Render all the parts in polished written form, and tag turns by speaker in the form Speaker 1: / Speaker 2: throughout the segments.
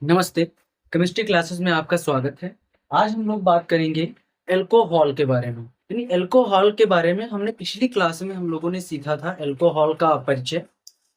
Speaker 1: नमस्ते। Chemistry classes में आपका स्वागत है। आज हम लोग बात करेंगे अल्कोहल के बारे में। यानी अल्कोहल के बारे में हमने पिछली क्लास में हम लोगों ने सीखा था अल्कोहल का परिचय।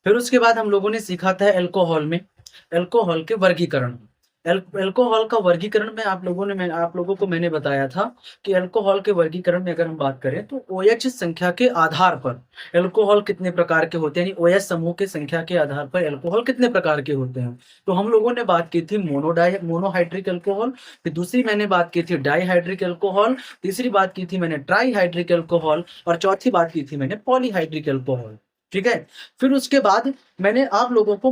Speaker 1: फिर उसके बाद हम लोगों ने सीखा था अल्कोहल के वर्गीकरण। अल्कोहल का वर्गीकरण में आप लोगों को मैंने बताया था कि अल्कोहल के वर्गीकरण में अगर हम बात करें तो ओएच संख्या के आधार पर अल्कोहल कितने प्रकार के होते हैं, यानी ओएच समूह की संख्या के आधार पर अल्कोहल कितने प्रकार के होते हैं। तो हम लोगों ने बात की थी मोनोहाइड्रिक अल्कोहल, फिर दूसरी मैंने बात की थी डाइहाइड्रिक अल्कोहल, तीसरी बात की थी मैंने ट्राइहाइड्रिक अल्कोहल और चौथी बात की थी मैंने पॉलीहाइड्रिक अल्कोहल। ठीक है। फिर उसके बाद मैंने आप लोगों को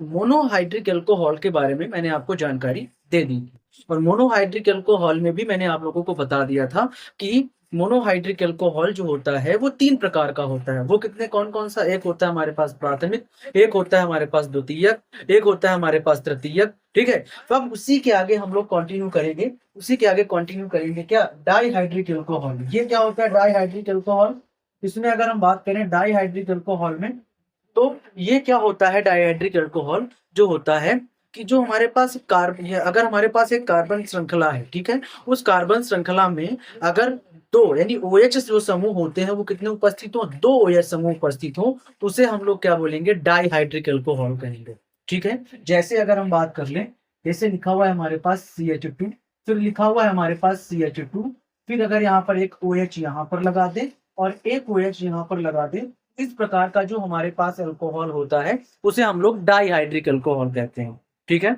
Speaker 1: मोनोहाइड्रिक अल्कोहल के बारे में मैंने आपको जानकारी दे दी थी। और मोनोहाइड्रिक अल्कोहल में भी मैंने आप लोगों को बता दिया था कि मोनोहाइड्रिक अल्कोहल जो होता है वो 3 प्रकार का होता है। वो कितने कौन-कौन सा? एक होता है हमारे पास प्राथमिक, एक होता है हमारे पास द्वितीयक, एक होता है हमारे पास तृतीयक। ठीक है। तो अब उसी के आगे हम लोग कंटिन्यू करेंगे क्या? Dihydric alcohol. ये क्या होता है डाइहाइड्रिक अल्कोहल? इसमें अगर हम बात करें डाइहाइड्रिक अल्कोहल में, तो ये क्या होता है डाइहाइड्रिक अल्कोहल जो होता है कि जो हमारे पास अगर हमारे पास एक कार्बन श्रृंखला है, ठीक है? उस कार्बन श्रृंखला में अगर 2 यानी ओएच जो समूह होते हैं वो कितने उपस्थित हों? 2 ओएच समूह उपस्थित हों, तो उसे हम लोग क्या बोलेंगे? डाइहाइड्रिक अल्कोहल कहेंगे। ठीक है? जैसे अगर हम बात कर लें, जैसे लिखा हुआ है हमारे पास CH2, फिर लिखा हुआ है हमारे पास CH2, फिर अगर यहाँ पर एक OH यहाँ पर लगा दें और एक OH यहाँ पर लगा दें, इस प्रकार का जो हमारे पास अल्कोहल होता है उसे हम लोग डाइहाइड्रिक अल्कोहल कहते हैं। ठीक है।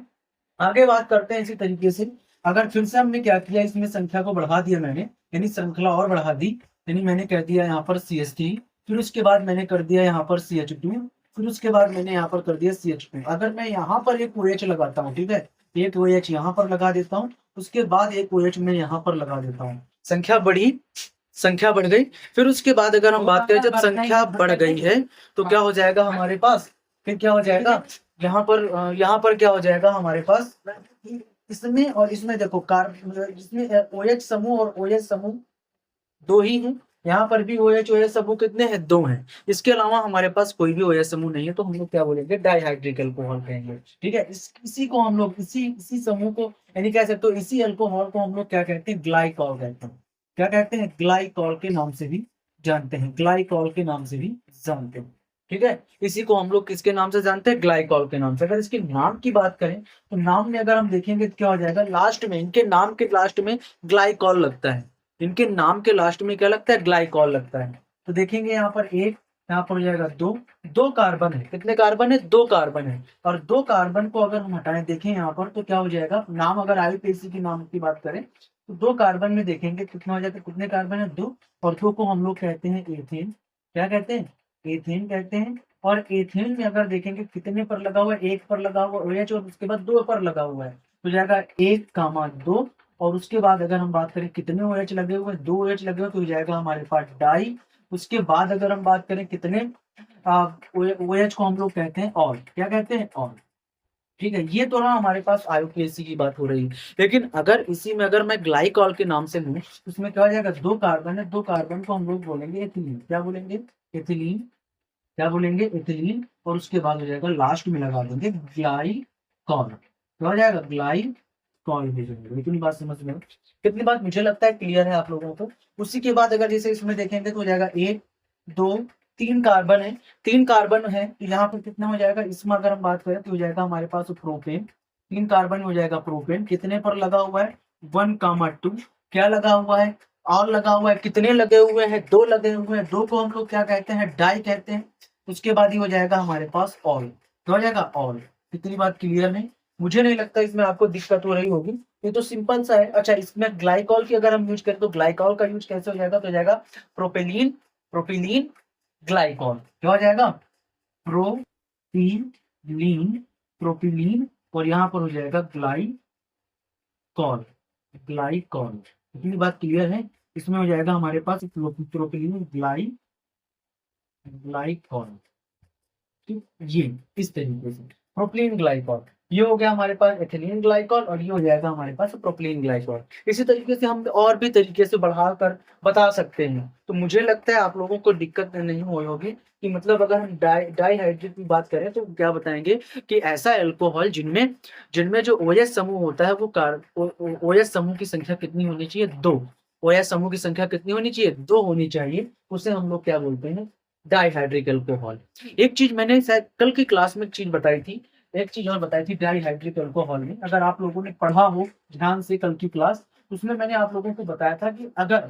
Speaker 1: आगे बात करते हैं इसी तरीके से। अगर फिर से हमने क्या किया, इसमें संख्या को बढ़ा दिया मैंने, यानी श्रृंखला और बढ़ा दी, यानी मैंने कर दिया यहाँ पर CH3, फिर उसके बाद मैंने कर दिया यहाँ पर CH2, फिर उसके बाद मैंने यहाँ पर कर दिया CH2। अगर मैं यहाँ पर एक OH लगाता हूँ, ठीक है, एक OH यहाँ पर लगा देता हूँ, उसके बाद एक OH मैं यहाँ पर लगा देता हूँ, संख्या बढ़ गई। फिर उसके बाद अगर हम बात करें, जब संख्या बढ़ गई है तो क्या हो जाएगा हमारे पास? फिर क्या हो जाएगा यहाँ पर क्या हो जाएगा हमारे पास? इसमें और इसमें देखो इसमें OH समूह और OH समूह 2 ही हैं। यहाँ पर भी OH समूह कितने हैं? 2 हैं। इसके अलावा हमारे पास कोई भी OH समूह नहीं है, तो हम लोग क्या बोलेंगे? डाइहाइड्रिक अल्कोहल कहेंगे। ठीक है। इसी को हम लोग इसी समूह को, यानी कह सकते हो इसी अल्कोहल को हम लोग क्या कहते हैं? ग्लाइकॉल कहते हैं। क्या कहते हैं? ग्लाइकॉल के नाम से भी जानते हैं। ग्लाइकॉल के नाम से भी जानते हैं। ठीक है। इसी को हम लोग किसके नाम से जानते हैं? ग्लाइकॉल के नाम से। अगर इसके नाम की बात करें तो नाम में अगर हम देखेंगे तो क्या हो जाएगा? लास्ट में, इनके नाम के लास्ट में ग्लाइकॉल लगता है। इनके नाम के लास्ट में क्या लगता है? ग्लाइकॉल लगता है। तो देखेंगे यहाँ पर एक, यहाँ पर हो जाएगा 2, 2 कार्बन है। कितने कार्बन है? 2 कार्बन है। और 2 कार्बन को अगर हम हटाएं, देखें यहाँ पर तो क्या हो जाएगा? नाम अगर आईयूपीएसी के नाम की बात करें तो 2 कार्बन में देखेंगे कितना हो जाएगा? कितने कार्बन है? 2। और 2 को हम लोग कहते हैं एथेन। क्या कहते हैं? एथेन कहते हैं। और एथेन में अगर देखेंगे कितने पर लगा हुआ है? 1 पर लगा हुआ OH और उसके बाद 2 पर लगा हुआ है, तो जाएगा 1, 2। और उसके बाद अगर हम बात करें कितने OH लगे हुए हैं? 2 OH लगे हुए, तो हो जाएगा हमारे पास डाई। उसके बाद अगर हम बात करें कितने OH को हम लोग कहते हैं ऑल। क्या कहते हैं? ऑल। ठीक है। ये तो रहा हमारे पास आईयूपीएसी की बात हो रही है। लेकिन अगर इसी में अगर मैं ग्लाइकॉल के नाम से लूं तो उसमें क्या हो जाएगा? 2 कार्बन है, 2 कार्बन को हम लोग बोलेंगे एथिलीन। क्या बोलेंगे? एथिलीन। क्या बोलेंगे? एथिलीन। और उसके बाद हो जाएगा लास्ट में लगा देंगे ग्लाइकॉल। क्या हो जाएगा? ग्लाइकॉल भेजेंगे। इतनी बात समझ में, कितनी बात मुझे लगता है क्लियर है आप लोगों को। उसी के बाद अगर जैसे इसमें देखेंगे तो हो जाएगा 1, 2, 3 कार्बन है। 3 कार्बन है तो यहाँ पर कितना हो जाएगा? इसमें अगर हम बात करें तो हो जाएगा हमारे पास प्रोपेन। 3 कार्बन में हो जाएगा प्रोपेन। कितने पर लगा हुआ है? 1, 2। क्या लगा हुआ है? और लगा हुआ है। कितने लगे हुए हैं? 2 लगे हुए हैं। 2 को हम लोग क्या कहते हैं? डाई कहते हैं। उसके बाद ही हो जाएगा हमारे पास ऑल। तो हो जाएगा ऑल। इतनी बात क्लियर है? मुझे नहीं लगता इसमें आपको दिक्कत हो रही होगी। ये तो सिंपल सा है। अच्छा, इसमें ग्लाइकॉल की अगर हम यूज करें तो ग्लाइकॉल का यूज कैसे हो जाएगा? तो हो जाएगा प्रोपेलीन, प्रोपिलीन ग्लाइकॉल। क्या हो जाएगा? Propylene, propylene. और यहाँ पर हो जाएगा ग्लाइकॉल, ग्लाइकॉल। इतनी बात क्लियर है? इसमें हो जाएगा हमारे पास प्रोपिलीन ग्लाइकॉल। ठीक, ये इस तरीके से प्रोपिलीन ग्लाइकॉल। ये हो गया हमारे पास एथिलीन ग्लाइकॉल और ये हो जाएगा हमारे पास प्रोपिलीन ग्लाइकॉल। इसी तरीके से हम और भी तरीके से बढ़ाकर बता सकते हैं। तो मुझे लगता है आप लोगों को दिक्कत नहीं हुई होगी कि मतलब अगर हम डाईहाइड्रेट की बात करें तो क्या बताएंगे कि ऐसा एल्कोहल जिनमें जिनमें जो OH समूह होता है वो OH समूह की संख्या कितनी होनी चाहिए? 2। OH समूह की संख्या कितनी होनी चाहिए? 2 होनी चाहिए। उसे हम लोग क्या बोलते हैं? Dihydric alcohol. एक चीज मैंने शायद कल की क्लास में एक चीज बताई थी, एक चीज और बताई थी डाईहाइड्रिक एल्कोहल में। अगर आप लोगों ने पढ़ा हो ध्यान से कल की क्लास, उसमें मैंने आप लोगों को बताया था कि अगर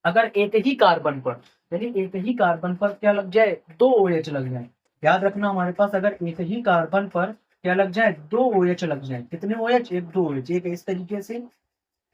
Speaker 1: अगर एक ही कार्बन पर यानी एक ही कार्बन पर क्या लग जाए? 2 OH लग जाए। याद रखना हमारे पास अगर एक ही कार्बन पर क्या लग जाए? 2 OH लग जाए। कितने OH? एक 2 OH, एक इस तरीके से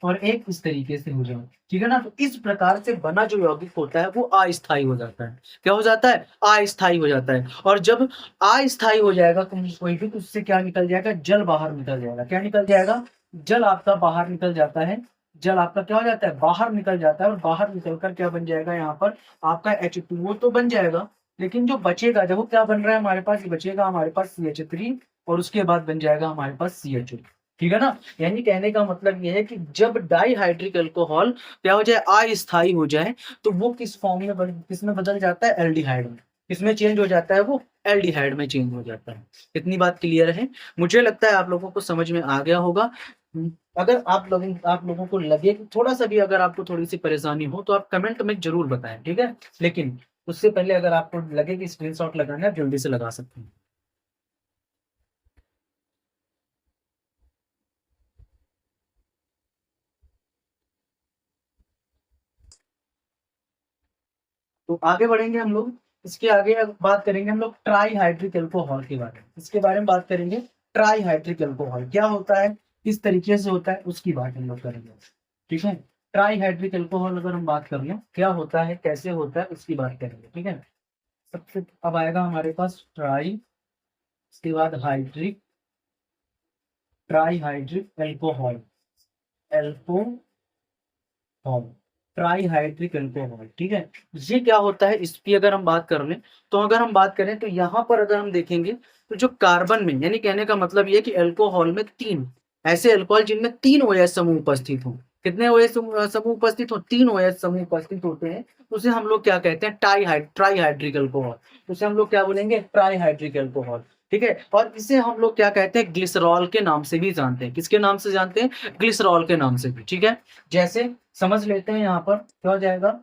Speaker 1: और एक इस तरीके से हो जाए, ठीक है ना। तो इस प्रकार से बना जो यौगिक होता है वो अस्थायी हो जाता है। क्या हो जाता है? अस्थायी हो जाता है। और जब अस्थायी हो जाएगा कोई भी, तो उससे क्या निकल जाएगा? जल बाहर निकल जाएगा। क्या निकल जाएगा? जल आपका बाहर निकल जाता है। जल आपका क्या हो जाता है? बाहर निकल जाता है। और बाहर निकलकर क्या बन जाएगा? यहाँ पर आपका H2O तो बन जाएगा, लेकिन जो बचेगा जब वो क्या बन रहा है हमारे पास? बचेगा हमारे पास CH3 और उसके बाद बन जाएगा हमारे पास CH2। ठीक है ना। यानी कहने का मतलब ये है कि जब डाईहाइड्रिक अल्कोहल क्या हो जाए? अस्थायी हो जाए, तो वो किस फॉर्म में किसमें बदल जाता है? एल्डिहाइड में। किसमें चेंज हो जाता है? वो एल्डिहाइड में चेंज हो जाता है। इतनी बात क्लियर है। मुझे लगता है आप लोगों को समझ में आ गया होगा। अगर आप लोगों को लगे कि थोड़ा सा भी अगर आपको थोड़ी सी परेशानी हो तो आप कमेंट में जरूर बताएं, ठीक है। लेकिन उससे पहले अगर आपको लगे कि स्क्रीनशॉट लगाना है, आप जल्दी से लगा सकते हैं। तो आगे बढ़ेंगे हम लोग। इसके आगे अब बात करेंगे हम लोग ट्राईहाइड्रिक एल्कोहल के बारे में। इसके बारे में बात करेंगे। ट्राईहाइड्रिक एल्कोहल क्या होता है, किस तरीके से होता है, उसकी बात हम लोग करेंगे, ठीक है। ट्राईहाइड्रिक एल्कोहल अगर हम बात कर लें क्या होता है, कैसे होता है, उसकी बात करेंगे, ठीक है। सबसे अब आएगा हमारे पास ट्राई, उसके बाद hydric, trihydric alcohol, alcohol, trihydric alcohol, ठीक है। ये क्या होता है इसकी अगर हम बात कर लें, तो अगर हम बात करें तो यहाँ पर अगर हम देखेंगे तो जो कार्बन में, यानी कहने का मतलब ये कि एल्कोहल में 3 ऐसे एल्कोहल जिनमें 3 OH समूह उपस्थित हो। कितने OH समूह उपस्थित हो? 3 OH समूह उपस्थित होते हैं। उसे हम लोग क्या कहते हैं? Trihydric alcohol. उसे हम लोग क्या बोलेंगे? ट्राईहाइड्रिक एल्कोहल, ठीक है। और इसे हम लोग क्या कहते हैं? ग्लिसरॉल के नाम से भी जानते हैं। किसके नाम से जानते हैं? ग्लिसरॉल के नाम से भी, ठीक है। जैसे समझ लेते हैं, यहाँ पर क्या हो जाएगा?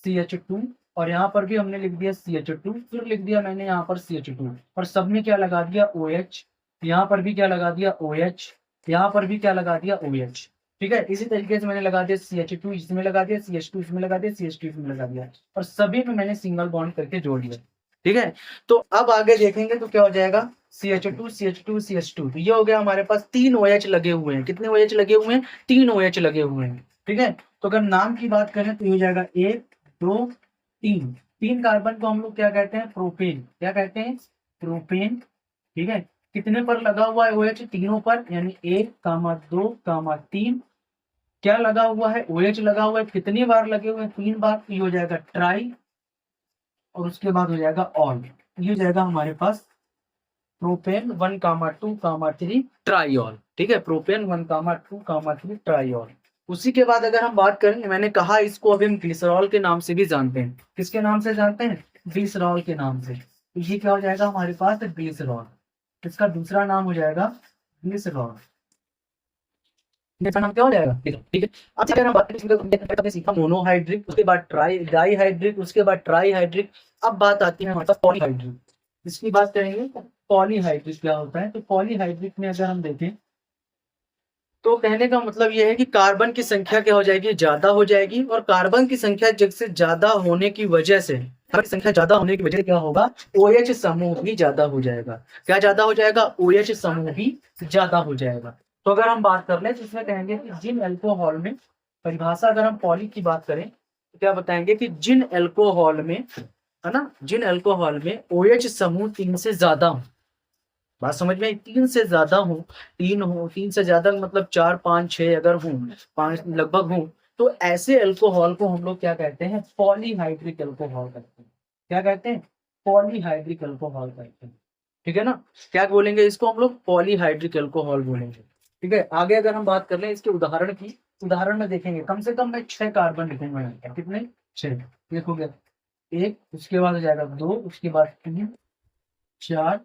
Speaker 1: CH2, और यहाँ पर भी हमने लिख दिया CH2, फिर लिख दिया मैंने यहाँ पर CH2, और सब में क्या लगा दिया? OH। यहाँ पर भी क्या लगा दिया? OH। यहाँ पर भी क्या लगा दिया? OH, ठीक है। इसी तरीके से मैंने लगा दिया CH2 इसमें लगा दिया, CH2 इसमें लगा दिया, CH2 इसमें लगा दिया, और सभी में मैंने सिंगल बॉन्ड करके जोड़ दिया, ठीक है। तो अब आगे देखेंगे तो क्या हो जाएगा? CH2 CH2 CH2, तो ये हो गया हमारे पास 3 OH लगे हुए हैं। कितने OH लगे हुए हैं? 3 OH लगे हुए हैं, ठीक है। तो अगर नाम की बात करें तो ये हो जाएगा 1 2 3। 3 कार्बन को हम लोग क्या कहते हैं? प्रोपेन। क्या कहते हैं? प्रोपेन, ठीक है। कितने पर लगा हुआ है OH? तीनों पर, यानी 1 2 3। क्या लगा हुआ है? OH लगा हुआ है। कितनी बार लगे हुए हैं? 3 बार। तो ये हो जाएगा ट्राई, और उसके बाद हो जाएगा ऑल। ये हो जाएगा हमारे पास प्रोपेन 1 2 3 ट्राईऑल, ठीक है। प्रोपेन 1 2 3 ट्राईऑल। उसी के बाद अगर हम बात करें, मैंने कहा इसको अभी हम ग्लिसरॉल के नाम से भी जानते हैं। किसके नाम से जानते हैं? ग्लिसरॉल के नाम से। तो ये क्या हो जाएगा हमारे पास? ग्लिसरॉल। इसका दूसरा नाम हो जाएगा ग्लिसरॉल। इसका नाम क्या हो जाएगा? ठीक है। अब अगर हम बात करें, हमने सीखा मोनोहाइड्रिक, उसके बाद डाईहाइड्रिक, उसके बाद ट्राईहाइड्रिक। अब बात आती है हमारे पास पॉलीहाइड्रिक। इसकी बात करेंगे। पॉलीहाइड्रिक क्या होता है? तो पॉलीहाइड्रिक में अगर हम देखें तो कहने का मतलब यह है कि कार्बन की संख्या क्या हो जाएगी? ज्यादा हो जाएगी। और कार्बन की संख्या जैसे ज्यादा होने की वजह से, कार्बन की संख्या ज्यादा होने की वजह से क्या होगा? OH समूह भी ज्यादा हो जाएगा। क्या ज्यादा हो जाएगा? OH समूह भी ज्यादा हो जाएगा। तो अगर हम बात कर ले तो इसमें कहेंगे कि जिन एल्कोहल में, परिभाषा अगर हम पॉली की बात करें तो क्या बताएंगे कि जिन एल्कोहल में, है ना, जिन एल्कोहल में OH समूह 3 से ज्यादा हो। बात समझ में आई? 3 से ज्यादा हो, 3 से ज्यादा मतलब 4 5 6 अगर हो, 5 लगभग हो, तो ऐसे अल्कोहल को हम लोग क्या कहते हैं? पॉलीहाइड्रिक अल्कोहल कहते हैं। क्या कहते हैं? पॉलीहाइड्रिक अल्कोहल कहते हैं। ठीक है ना। क्या बोलेंगे इसको हम लोग? पॉलीहाइड्रिक एल्कोहल बोलेंगे। ठीक है, आगे अगर हम बात कर लें इसके उदाहरण की, उदाहरण में देखेंगे कम से कम मैं 6 कार्बन लिखूंगा यहाँ पर। कितने? 6। देखोगे, एक, उसके बाद हो जाएगा 2, उसके बाद 3, 4,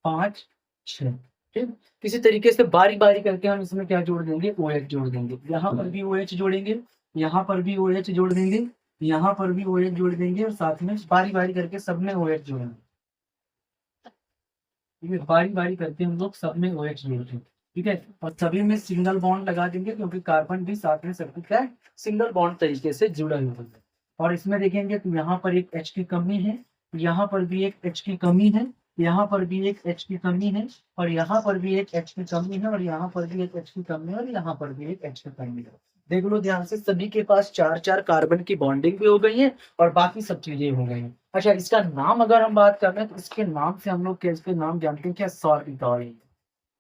Speaker 1: 5, 6। ठीक। इसी तरीके से बारी बारी करके हम इसमें क्या जोड़ देंगे? ओ एच जोड़ देंगे। यहाँ पर भी ओ एच जोड़ेंगे, यहाँ पर भी ओ एच जोड़ देंगे, यहाँ पर भी ओ एच जोड़ देंगे, और साथ में बारी बारी करके सब में ओ एच जोड़ेंगे। ठीक है, बारी बारी करके हम लोग सब में ओ एच जोड़ते हैं। ठीक है, और सभी में सिंगल बॉन्ड लगा देंगे, क्योंकि कार्बन भी साथ में सब कुछ क्या है? सिंगल बॉन्ड तरीके से जुड़ा हुआ है। और इसमें देखेंगे तो यहाँ पर एक एच की कमी है, यहाँ पर भी एक एच की कमी है, यहाँ पर भी एक एच की कमी है, और यहाँ पर भी एक एच की कमी है, और यहाँ पर भी एक एच की कमी है, और यहाँ पर भी एक एच की कमी है। देख लो ध्यान से, सभी के पास 4-4 कार्बन की बॉन्डिंग भी हो गई है, और बाकी सब चीजें हो गई हैं। अच्छा, इसका नाम अगर हम बात कर रहे हैं तो इसके नाम से हम लोग क्या इसके नाम जानते हैं? क्या? सॉर्बिटॉल।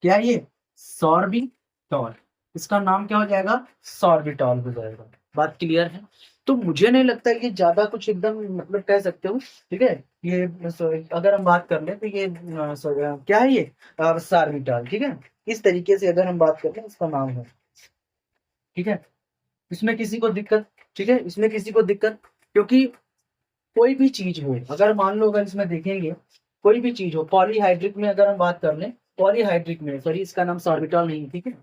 Speaker 1: क्या ये? सॉर्बिटॉल। इसका नाम क्या हो जाएगा? सॉर्बिटॉल हो जाएगा। बात क्लियर है? तो मुझे नहीं लगता ये ज्यादा कुछ एकदम मतलब कह सकते हो। ठीक है, ये अगर हम बात कर ले तो ये क्या है ये? सॉर्बिटॉल। ठीक है, इस तरीके से अगर हम बात करते हैं इसका नाम है। ठीक है, इसमें किसी को दिक्कत? ठीक है, इसमें किसी को दिक्कत? क्योंकि कोई भी चीज हो, अगर मान लो अगर इसमें देखेंगे कोई भी चीज हो, पॉलीहाइड्रिक में अगर हम बात कर लें, पॉलीहाइड्रिक में सॉरी इसका नाम सॉर्बिटॉल नहीं है। ठीक है,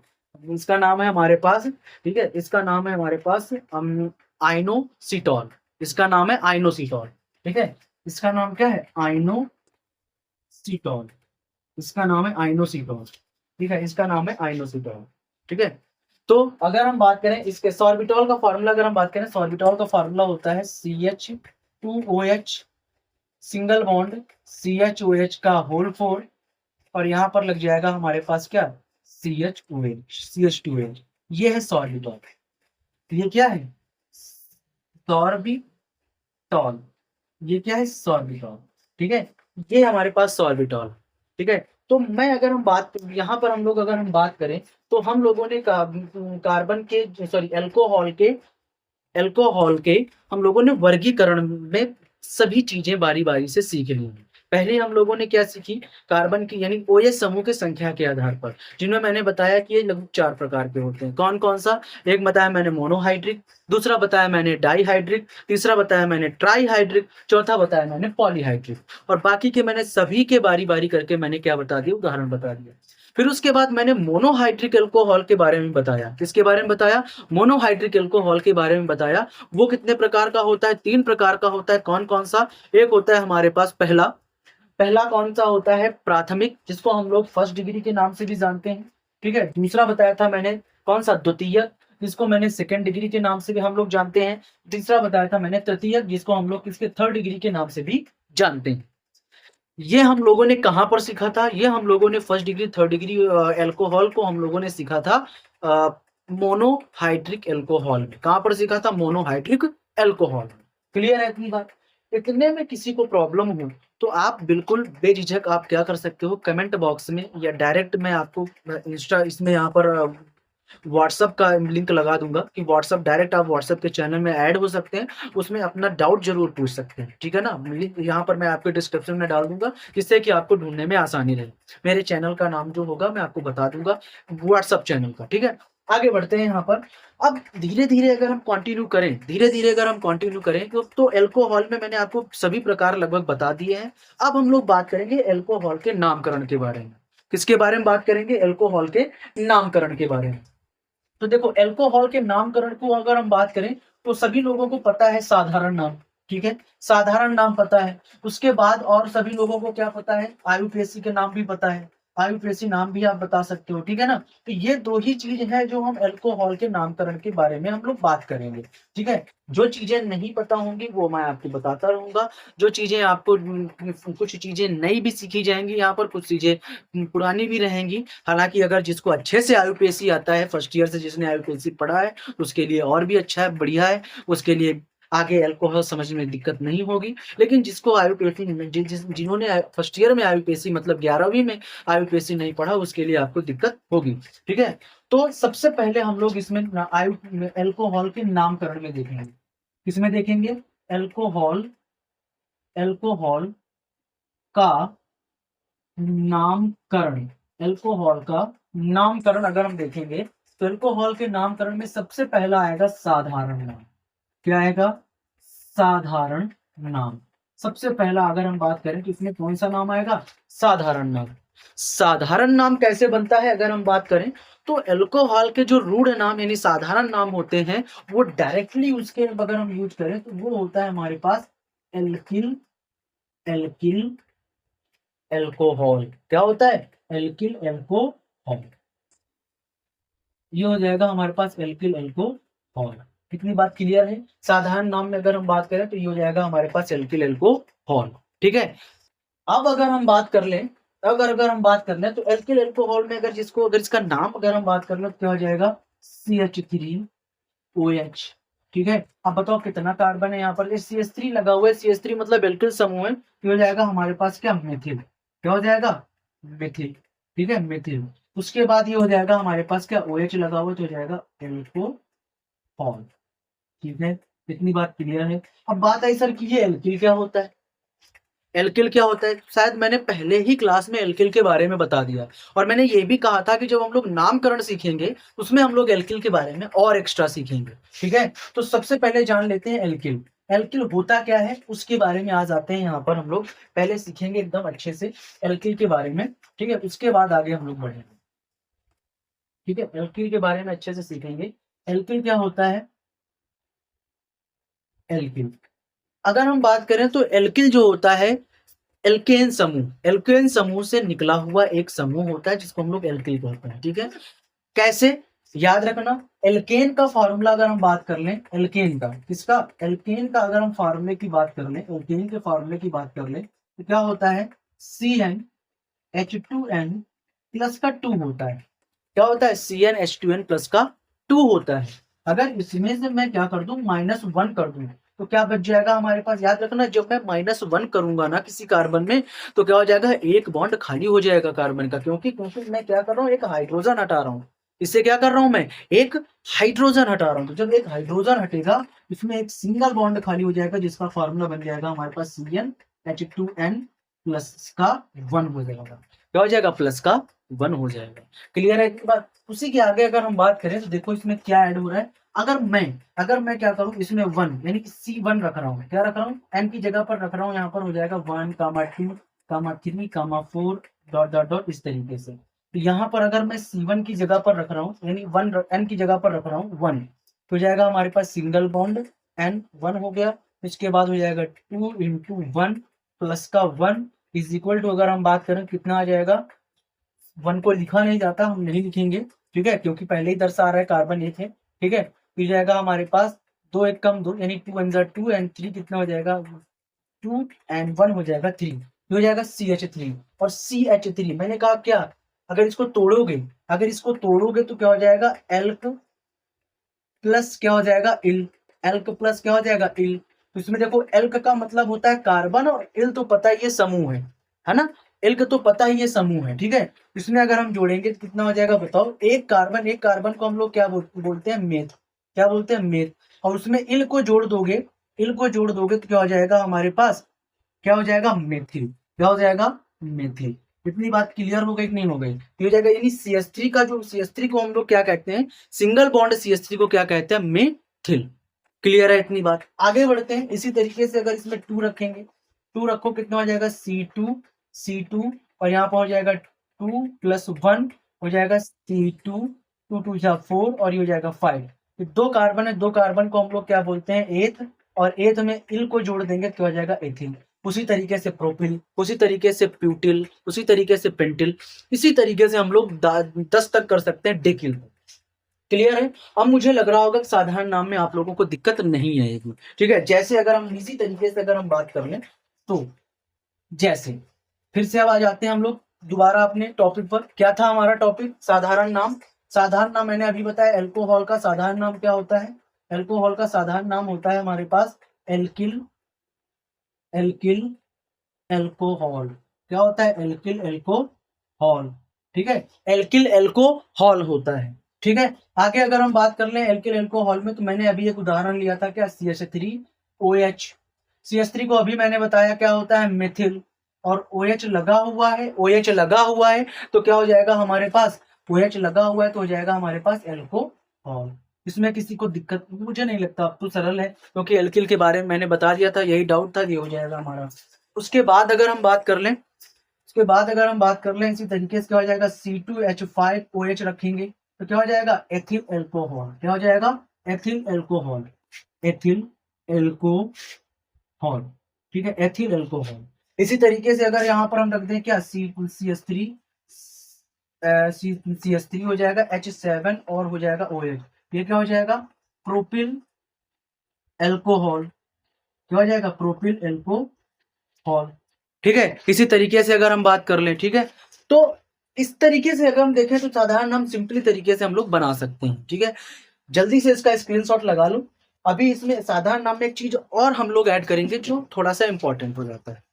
Speaker 1: इसका नाम है हमारे पास, ठीक है, इसका नाम है हमारे पास आइनोसिटॉल। इसका नाम है आइनोसिटॉल। ठीक है, इसका नाम क्या है? आइनोसिटॉल। इसका नाम है आइनोसिटॉल। ठीक है, इसका नाम है आइनोसिटॉल। ठीक है, तो अगर हम बात करें इसके सॉर्बिटॉल का फार्मूला, अगर हम बात करें सॉर्बिटॉल का फार्मूला होता है CH2OH सिंगल बॉन्ड CHOH का होल 4, और यहाँ पर लग जाएगा हमारे पास क्या? CH2OH। ये है सॉर्बिटॉल। ये क्या है? सॉर्बिटॉल। ये क्या है? सॉर्बिटॉल। ठीक है, ये हमारे पास सॉर्बिटॉल। ठीक है, तो मैं अगर हम बात यहाँ पर हम लोग अगर हम बात करें तो हम लोगों ने कार्बन के सॉरी एल्कोहल के हम लोगों ने वर्गीकरण में सभी चीजें बारी बारी से सीख ली हैं। पहले हम लोगों ने क्या सीखी? कार्बन की यानी ओएच समूह की संख्या के आधार पर, जिनमें मैंने बताया कि ये लगभग 4 प्रकार के होते हैं। कौन कौन सा? एक बताया मैंने मोनोहाइड्रिक, दूसरा बताया मैंने डाईहाइड्रिक, तीसरा बताया मैंने ट्राईहाइड्रिक, चौथा बताया मैंने पॉलीहाइड्रिक, और बाकी के मैंने सभी के बारी बारी करके मैंने क्या बता दिया? उदाहरण बता दिया। फिर उसके बाद मैंने मोनोहाइड्रिक एल्कोहल के बारे में बताया। किसके बारे में बताया? मोनोहाइड्रिक एल्कोहल के बारे में बताया। वो कितने प्रकार का होता है? 3 प्रकार का होता है। कौन कौन सा? एक होता है हमारे पास पहला, पहला कौन सा होता है? प्राथमिक, जिसको हम लोग फर्स्ट डिग्री के नाम से भी जानते हैं। ठीक है, दूसरा बताया था मैंने कौन सा? द्वितीयक, जिसको मैंने सेकंड डिग्री के नाम से भी हम लोग जानते हैं। तीसरा बताया था मैंने तृतीयक, जिसको हम लोग किसके? थर्ड डिग्री के नाम से भी जानते हैं। ये हम लोगों ने कहाँ पर सीखा था? ये हम लोगों ने first degree third degree alcohol को हम लोगों ने सीखा था मोनोहाइड्रिक एल्कोहल में। कहाँ पर सीखा था? Monohydric alcohol. क्लियर है इतनी बात? इतने में किसी को प्रॉब्लम हो तो आप बिल्कुल बेझिझक आप क्या कर सकते हो? कमेंट बॉक्स में या डायरेक्ट मैं आपको इंस्टा इसमें यहाँ पर व्हाट्सअप का लिंक लगा दूंगा कि व्हाट्सअप डायरेक्ट आप व्हाट्सअप के चैनल में ऐड हो सकते हैं, उसमें अपना डाउट जरूर पूछ सकते हैं। ठीक है ना, लिंक यहाँ पर मैं आपके डिस्क्रिप्शन में डाल दूंगा, जिससे कि आपको ढूंढने में आसानी रहे। मेरे चैनल का नाम जो होगा मैं आपको बता दूंगा, व्हाट्सअप चैनल का। ठीक है, आगे बढ़ते हैं यहाँ पर। अब धीरे धीरे अगर हम कंटिन्यू करें, धीरे धीरे अगर हम कंटिन्यू करें तो अल्कोहल में मैंने आपको सभी प्रकार लगभग बता दिए हैं। अब हम लोग बात करेंगे अल्कोहल के नामकरण के बारे में। किसके बारे में बात करेंगे? अल्कोहल के नामकरण के बारे में। तो देखो, अल्कोहल के नामकरण को अगर हम बात करें तो सभी लोगों को पता है साधारण नाम। ठीक है, साधारण नाम पता है। उसके बाद और सभी लोगों को क्या पता है? आयुपेसी के नाम भी पता है। आयुपेसी नाम भी आप बता सकते हो। ठीक है ना, तो ये दो ही चीज है जो हम अल्कोहल के नामकरण के बारे में हम लोग बात करेंगे। ठीक है, जो चीजें नहीं पता होंगी वो मैं आपको बताता रहूंगा। जो चीजें आपको कुछ चीजें नई भी सीखी जाएंगी यहाँ पर, कुछ चीजें पुरानी भी रहेंगी। हालांकि अगर जिसको अच्छे से आयुपेसी आता है, फर्स्ट ईयर से जिसने आयुपेसी पढ़ा है, तो उसके लिए और भी अच्छा है, बढ़िया है। उसके लिए आगे अल्कोहल समझने में दिक्कत नहीं होगी। लेकिन जिसको आयुपेसी जिन्होंने फर्स्ट ईयर में आयुपेसी मतलब 11वीं में आयुपेसी नहीं पढ़ा, उसके लिए आपको दिक्कत होगी। ठीक है, तो सबसे पहले हम लोग इसमें अल्कोहल के नामकरण में देखेंगे। किसमें देखेंगे? अल्कोहल, अल्कोहल का नामकरण, एल्कोहल का नामकरण अगर हम देखेंगे तो एल्कोहल के नामकरण में सबसे पहला आएगा साधारण नाम। क्या आएगा? साधारण नाम। सबसे पहला अगर हम बात करें तो इसमें कौन सा नाम आएगा? साधारण नाम। साधारण नाम कैसे बनता है अगर हम बात करें तो अल्कोहल के जो रूढ़ नाम यानी साधारण नाम होते हैं वो डायरेक्टली उसके अगर हम यूज करें तो वो होता है हमारे पास एल्किल, एल्किल एल्कोहल। क्या होता है? Alkyl alcohol. ये हो जाएगा हमारे पास एल्किल एल्कोहल। कितनी बात क्लियर है? साधारण नाम में अगर हम बात करें तो ये हो जाएगा हमारे पास एल्किल एल्कोहल। ठीक है। अब अगर हम बात कर लें, अगर हम बात कर लें तो एल्किल एल्कोहल में अगर इसका नाम अगर हम बात कर लें तो क्या हो जाएगा? CH3OH। ठीक है। अब बताओ कितना कार्बन है यहाँ पर? CH3 लगा हुआ है, CH3 मतलब एल्किल समूह है। ये हो जाएगा हमारे पास क्या? मेथिल। क्या हो जाएगा? मेथिल। ठीक है, मेथिल। उसके बाद ये हो जाएगा हमारे पास क्या? OH लगा हुआ तो हो जाएगा एल्कोहल। ठीक है, इतनी बात क्लियर है। अब बात आई सर कि ये एल्किल क्या होता है? एल्किल क्या होता है? शायद मैंने पहले ही क्लास में एल्किल के बारे में बता दिया और मैंने ये भी कहा था कि जब हम लोग नामकरण सीखेंगे उसमें हम लोग एल्किल के बारे में और एक्स्ट्रा सीखेंगे। ठीक है, तो सबसे पहले जान लेते हैं एल्किल। एल्किल होता क्या है उसके बारे में आज आते हैं यहाँ पर हम लोग। पहले सीखेंगे एकदम अच्छे से एल्किल के बारे में। ठीक है, उसके बाद आगे हम लोग बढ़ेंगे। ठीक है, एल्किल के बारे में अच्छे से सीखेंगे। एल्किल क्या होता है? एल्किल अगर हम बात करें तो एल्किल जो होता है एल्केन समूह, एल्केन समूह से निकला हुआ एक समूह होता है जिसको हम लोग एल्किल कहते हैं। ठीक है, कैसे? याद रखना, एल्केन का फॉर्मूला अगर हम बात कर लें, एल्केन का, किसका? एल्केन का अगर हम फॉर्मूले की बात कर लें, एल्केन के फॉर्मूले की बात कर लें तो क्या होता है? CnH2n प्लस का 2 होता है। क्या होता है? CnH2n प्लस का 2 होता है। अगर इसमें से मैं क्या कर दूं? -1 कर दूं तो क्या बच जाएगा हमारे पास? याद रखना, जब मैं -1 करूंगा ना किसी कार्बन में तो क्या हो जाएगा? एक बॉन्ड खाली हो जाएगा कार्बन का। क्योंकि मैं क्या कर रहा हूँ? एक हाइड्रोजन हटा रहा हूँ। इससे क्या कर रहा हूं? मैं एक हाइड्रोजन हटा रहा हूं। तो जब एक हाइड्रोजन हटेगा इसमें एक सिंगल बॉन्ड खाली हो जाएगा जिसका फॉर्मूला बन जाएगा हमारे पास CnH2n प्लस का 1 हो जाएगा। क्या हो जाएगा? प्लस का 1 हो जाएगा। क्लियर है इतनी बात? उसी के आगे अगर हम बात करें तो देखो इसमें क्या ऐड हो रहा है। अगर मैं क्या करूं? इसमें 1 यानी कि C1 रख रहा हूं। क्या रख रहा हूं? n की जगह पर रख रहा हूं। यहाँ पर हो जाएगा 1, 2, 3, 4 डॉट डॉट डॉट इस तरीके से। तो यहाँ पर अगर मैं C1 की जगह पर रख रहा हूँ यानी 1 n की जगह पर रख रहा हूँ 1 तो हो जाएगा हमारे पास सिंगल बॉन्ड n 1 हो गया। इसके बाद हो जाएगा 2 × 1 प्लस का 1 इज इक्वल टू, अगर हम बात करें कितना आ जाएगा? 1 को लिखा नहीं जाता, हम नहीं लिखेंगे। ठीक है, क्योंकि पहले ही दर्शा रहा है कार्बन 1 है। ठीक है, तो जाएगा हमारे पास 2 1 कम 2 यानी 2 1 2 एंड 3 कितना हो जाएगा? 2 एंड 1 हो जाएगा 3। हो जाएगा CH3। और CH3 मैंने कहा क्या? अगर इसको तोड़ोगे तो क्या हो जाएगा? एल्क प्लस क्या हो जाएगा? इल। एल्क प्लस क्या हो जाएगा? इल। तो इसमें देखो एल्क का मतलब होता है कार्बन और इल तो पता ही ये समूह है ना? एल्क तो पता ही ये समूह है। ठीक है, इसमें अगर हम जोड़ेंगे तो कितना हो जाएगा बताओ? एक कार्बन को हम लोग क्या बोलते हैं? मेथ। क्या बोलते हैं? मेथ। और उसमें इल को जोड़ दोगे, तो क्या हो जाएगा हमारे पास? क्या हो जाएगा? मेथिल। क्या हो जाएगा? मेथिल। इतनी बात क्लियर हो गई कि नहीं हो गई? तो हो जाएगा यानी CH3 का जो CH3 को हम लोग क्या कहते हैं? सिंगल बॉन्ड CH3 को क्या कहते हैं? मेथिल। क्लियर है इतनी बात? आगे बढ़ते हैं। इसी तरीके से अगर इसमें 2 रखेंगे, 2 रखो कितना हो जाएगा? C2 और यहाँ पर हो जाएगा 2 + 1 हो जाएगा C2, 2 2 जा 4 और ये हो जाएगा 5। तो 2 कार्बन है, 2 कार्बन को हम लोग क्या बोलते हैं? एथ। और एथ में इल को जोड़ देंगे तो हो जाएगा एथिल। उसी तरीके से प्रोपिल, उसी तरीके से प्यूटिल, उसी तरीके से पेंटिल, इसी तरीके से हम लोग 10 तक कर सकते हैं डेकिल। क्लियर है? अब मुझे लग रहा होगा कि साधारण नाम में आप लोगों को दिक्कत नहीं आएगी। ठीक है, जैसे अगर हम इसी तरीके से अगर हम बात कर लें तो जैसे फिर से अब आ जाते हैं हम लोग दोबारा अपने टॉपिक पर। क्या था हमारा टॉपिक? साधारण नाम। साधारण नाम मैंने अभी बताया। एल्कोहल का साधारण नाम क्या होता है? एल्कोहल का साधारण नाम होता है हमारे पास एल्किल, एल्किल एल्कोहल। क्या होता है? Alkyl alcohol. ठीक है, एल्किल एल्कोहल होता है। ठीक है, आगे अगर हम बात कर लें एल्किल एल्कोहल में तो मैंने अभी एक उदाहरण लिया था क्या? CH3OH। CH3 को अभी मैंने बताया क्या होता है? मेथिल। और OH लगा हुआ है, OH लगा हुआ है तो क्या हो जाएगा हमारे पास, OH लगा हुआ है तो हो जाएगा हमारे पास एल्कोहल। इसमें किसी को दिक्कत मुझे नहीं लगता, अब तो सरल है क्योंकि एल्किल के बारे में मैंने बता दिया था, यही डाउट था, ये हो जाएगा हमारा। उसके बाद अगर हम बात कर लें, उसके बाद अगर हम बात कर लें इसी तरीके से क्या हो जाएगा, C2H5OH रखेंगे तो क्या हो जाएगा, एथिल एल्कोहल। क्या हो जाएगा, एथिल एल्कोहल, एथिल एल्कोहल, ठीक है, एथिल एल्कोहल। इसी तरीके से अगर यहाँ पर हम रख दें क्या, CH3 हो जाएगा H7 और हो जाएगा OH, ये क्या हो जाएगा, प्रोपिल एल्कोहल। क्या हो जाएगा, प्रोपिल एल्कोहल, ठीक है। इसी तरीके से अगर हम बात कर लें, ठीक है, तो इस तरीके से अगर हम देखें तो साधारण हम सिंपली तरीके से हम लोग बना सकते हैं, ठीक है। जल्दी से इसका स्क्रीनशॉट लगा लो। अभी इसमें साधारण नाम में एक चीज और हम लोग ऐड करेंगे जो थोड़ा सा इंपॉर्टेंट हो जाता है।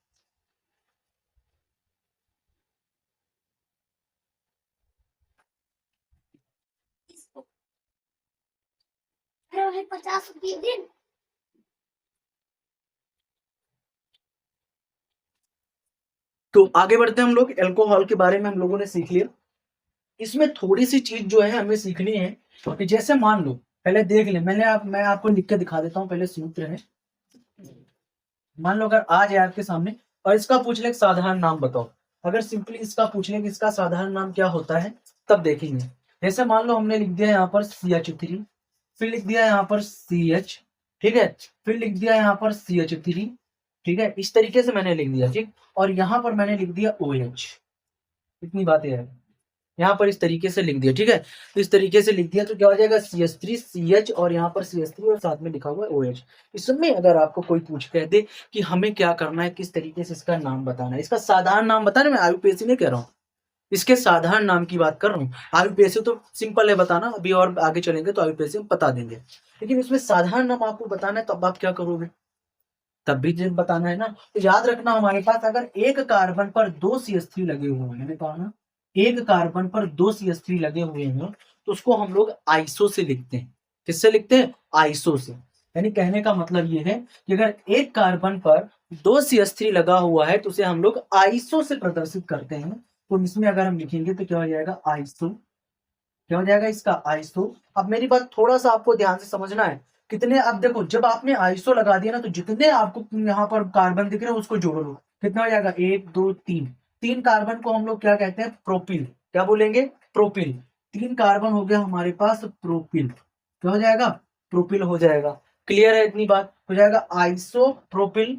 Speaker 2: अरे 50 रुपये दिन।
Speaker 1: तो आगे बढ़ते हैं हम लोग, एल्कोहल के बारे में हम लोगों ने सीख लिया। इसमें थोड़ी सी चीज जो है हमें सीखनी है कि जैसे मान लो, पहले देख ले, मैं आपको लिख के दिखा देता हूँ, पहले सूत्र है। मान लो अगर आ जाए आपके सामने और इसका पूछ ले साधारण नाम बताओ, अगर सिंपली इसका पूछ ले कि इसका साधारण नाम क्या होता है, तब देखेंगे। जैसे मान लो हमने लिख दिया यहाँ पर CH3, फिर लिख दिया यहाँ पर CH, ठीक है, फिर लिख दिया यहाँ पर CH3, ठीक है, इस तरीके से मैंने लिख दिया, ठीक। और यहाँ पर मैंने लिख दिया OH, इतनी बातें हैं, यहाँ पर इस तरीके से लिख दिया, ठीक है। तो इस तरीके से लिख दिया तो क्या हो जाएगा, CH3 CH और यहाँ पर CH3 और साथ में लिखा हुआ है OH। इसमें अगर आपको कोई पूछ कह दे कि हमें क्या करना है, किस तरीके से इसका नाम बताना है, इसका साधारण नाम बताना, मैं IUPAC नहीं कह रहा हूँ, इसके साधारण नाम की बात कर रहा हूँ। IUPAC तो सिंपल है बताना, अभी और आगे चलेंगे तो IUPAC हम बता देंगे, लेकिन इसमें साधारण नाम आपको बताना है, तब आप क्या करोगे, तब भी जब बताना है ना। तो याद रखना हमारे पास अगर एक कार्बन पर 2 CH3 लगे हुए हैं, मैंने कहा ना, एक कार्बन पर 2 CH3 लगे हुए हैं तो उसको हम लोग आइसो से लिखते हैं। किससे लिखते हैं, आइसो से। यानी कहने का मतलब ये है कि अगर एक कार्बन पर 2 CH3 लगा हुआ है तो उसे हम लोग आइसो से प्रदर्शित करते हैं। तो इसमें अगर हम लिखेंगे तो क्या हो जाएगा, आइसो। क्या हो जाएगा इसका, आइसो। अब मेरी बात थोड़ा सा आपको ध्यान से समझना है, कितने, अब देखो जब आपने आइसो लगा दिया ना तो जितने आपको यहाँ पर कार्बन दिख रहे हैं उसको जोड़ लो, कितना हो जाएगा, 1 2 3, 3 कार्बन को हम लोग क्या कहते हैं, प्रोपिल। क्या बोलेंगे, प्रोपिल। 3 कार्बन हो गया हमारे पास प्रोपिल। क्या हो जाएगा, प्रोपिल हो जाएगा। क्लियर है, इतनी बात हो जाएगा, आइसो प्रोपिल,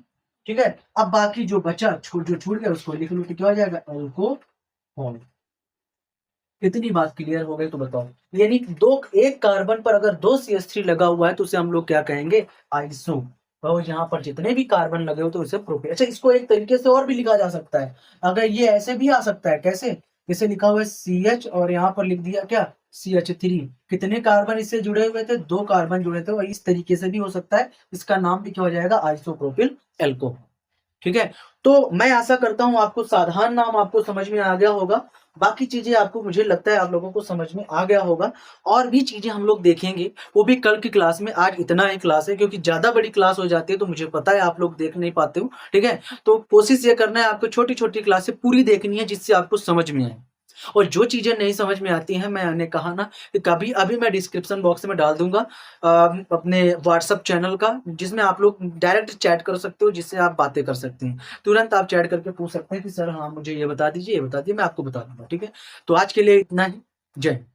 Speaker 1: ठीक है। अब बाकी जो बचा जो छूट गया उसको लिख लो तो क्या हो जाएगा, एल्कोहल। इतनी बात क्लियर हो गई तो बताओ, यानी दो, एक कार्बन पर अगर 2 CH3 लगा हुआ है तो उसे हम लोग क्या कहेंगे, आइसो। और यहाँ पर जितने भी कार्बन लगे हो तो उसे प्रोपेन। अच्छा, इसको एक तरीके से और भी लिखा जा सकता है, अगर ये ऐसे भी आ सकता है, कैसे, जैसे लिखा हुआ है CH और यहाँ पर लिख दिया क्या, CH3। कितने कार्बन इससे जुड़े हुए थे, 2 कार्बन जुड़े थे, और इस तरीके से भी हो सकता है। इसका नाम भी क्या हो जाएगा, आइसोप्रोपिल एल्कोहल, ठीक है। तो मैं आशा करता हूं आपको साधारण नाम आपको समझ में आ गया होगा। बाकी चीजें आपको, मुझे लगता है आप लोगों को समझ में आ गया होगा। और भी चीजें हम लोग देखेंगे, वो भी कल की क्लास में। आज इतना ही क्लास है क्योंकि ज्यादा बड़ी क्लास हो जाती है तो मुझे पता है आप लोग देख नहीं पाते हो, ठीक है। तो कोशिश ये करना है आपको छोटी छोटी क्लासें पूरी देखनी है जिससे आपको समझ में आए। और जो चीजें नहीं समझ में आती हैं, मैंने कहा ना कि कभी अभी मैं डिस्क्रिप्शन बॉक्स में डाल दूंगा अपने व्हाट्सअप चैनल का, जिसमें आप लोग डायरेक्ट चैट कर सकते हो, जिससे आप बातें कर सकते हैं। तुरंत आप चैट करके पूछ सकते हैं कि सर हाँ मुझे ये बता दीजिए, ये बता दीजिए, मैं आपको बता दूंगा, ठीक है। तो आज के लिए इतना ही। जय हिंद।